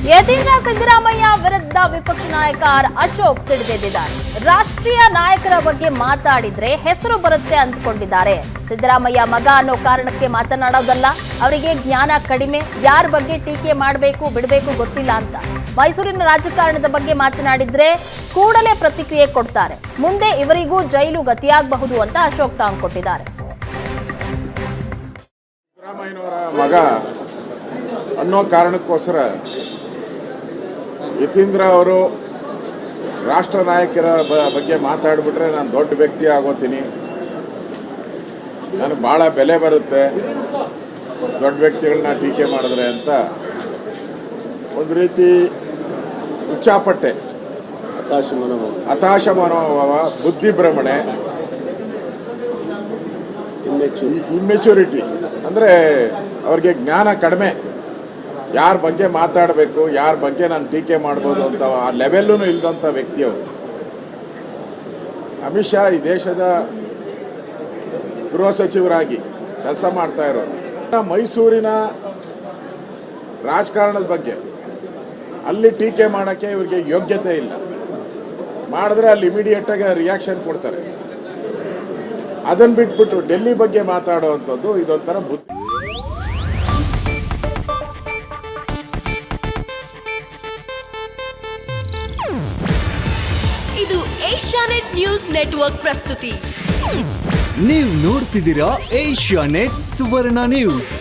ಯತೀಂದ್ರ ಸಿದ್ದರಾಮಯ್ಯ ವಿರುದ್ಧ ವಿಪಕ್ಷ ನಾಯಕ ಆರ್ ಅಶೋಕ್ ಸಿಡಿದೆದ್ದಿದ್ದಾರೆ. ರಾಷ್ಟ್ರೀಯ ನಾಯಕರ ಬಗ್ಗೆ ಮಾತಾಡಿದ್ರೆ ಹೆಸರು ಬರುತ್ತೆ ಅಂದ್ಕೊಂಡಿದ್ದಾರೆ. ಸಿದ್ದರಾಮಯ್ಯ ಮಗ ಅನ್ನೋ ಕಾರಣಕ್ಕೆ ಮಾತನಾಡೋದಲ್ಲ, ಅವರಿಗೆ ಜ್ಞಾನ ಕಡಿಮೆ, ಯಾರ ಬಗ್ಗೆ ಟೀಕೆ ಮಾಡಬೇಕು ಬಿಡಬೇಕು ಗೊತ್ತಿಲ್ಲ ಅಂತ. ಮೈಸೂರಿನ ರಾಜಕಾರಣದ ಬಗ್ಗೆ ಮಾತನಾಡಿದ್ರೆ ಕೂಡಲೇ ಪ್ರತಿಕ್ರಿಯೆ ಕೊಡ್ತಾರೆ. ಮುಂದೆ ಇವರಿಗೂ ಜೈಲು ಗತಿಯಾಗಬಹುದು ಅಂತ ಅಶೋಕ್ ಟಾಂಗ್ ಕೊಟ್ಟಿದ್ದಾರೆ. ಸಿದ್ದರಾಮಯ್ಯನವರ ಮಗ ಅನ್ನೋ ಕಾರಣಕ್ಕೋಸ್ಕರ ಯತೀಂದ್ರ ಅವರು ರಾಷ್ಟ್ರ ನಾಯಕರ ಬಗ್ಗೆ ಮಾತಾಡಿಬಿಟ್ರೆ ನಾನು ದೊಡ್ಡ ವ್ಯಕ್ತಿ ಆಗೋತೀನಿ, ನನಗೆ ಭಾಳ ಬೆಲೆ ಬರುತ್ತೆ ದೊಡ್ಡ ವ್ಯಕ್ತಿಗಳನ್ನ ಟೀಕೆ ಮಾಡಿದ್ರೆ ಅಂತ ಒಂದು ರೀತಿ ಉಚ್ಚಾಪಟ್ಟೆ, ಹತಾಶ ಮನೋಭಾವ, ಬುದ್ಧಿಭ್ರಮಣೆ, ಇಮ್ಮೆಚುರಿಟಿ, ಅಂದರೆ ಅವ್ರಿಗೆ ಜ್ಞಾನ ಕಡಿಮೆ, ಯಾರ ಬಗ್ಗೆ ಮಾತಾಡಬೇಕು ಯಾರ ಬಗ್ಗೆ ನಾನು ಟೀಕೆ ಮಾಡ್ಬೋದು ಅಂತ ಆ ಲೆವೆಲ್ಲೂ ಇಲ್ಲದಂಥ ವ್ಯಕ್ತಿಯವರು. ಅಮಿತ್ ಶಾ ಈ ದೇಶದ ಗೃಹ ಸಚಿವರಾಗಿ ಕೆಲಸ ಮಾಡ್ತಾ ಇರೋರು. ಮೈಸೂರಿನ ರಾಜಕಾರಣದ ಬಗ್ಗೆ ಅಲ್ಲಿ ಟೀಕೆ ಮಾಡೋಕ್ಕೆ ಇವ್ರಿಗೆ ಯೋಗ್ಯತೆ ಇಲ್ಲ. ಮಾಡಿದ್ರೆ ಅಲ್ಲಿ ಇಮಿಡಿಯೇಟಾಗಿ ರಿಯಾಕ್ಷನ್ ಕೊಡ್ತಾರೆ. ಅದನ್ನು ಬಿಟ್ಬಿಟ್ಟು ಡೆಲ್ಲಿ ಬಗ್ಗೆ ಮಾತಾಡುವಂಥದ್ದು ಇದೊಂಥರ ಬುದ್ಧಿ. ಇದು ಏಷ್ಯಾನೆಟ್ ನ್ಯೂಸ್ ನೆಟ್ವರ್ಕ್ ಪ್ರಸ್ತುತಿ. ನೀವು ನೋಡ್ತಿದ್ದೀರಾ ಏಷ್ಯಾನೆಟ್ ಸುವರ್ಣ ನ್ಯೂಸ್.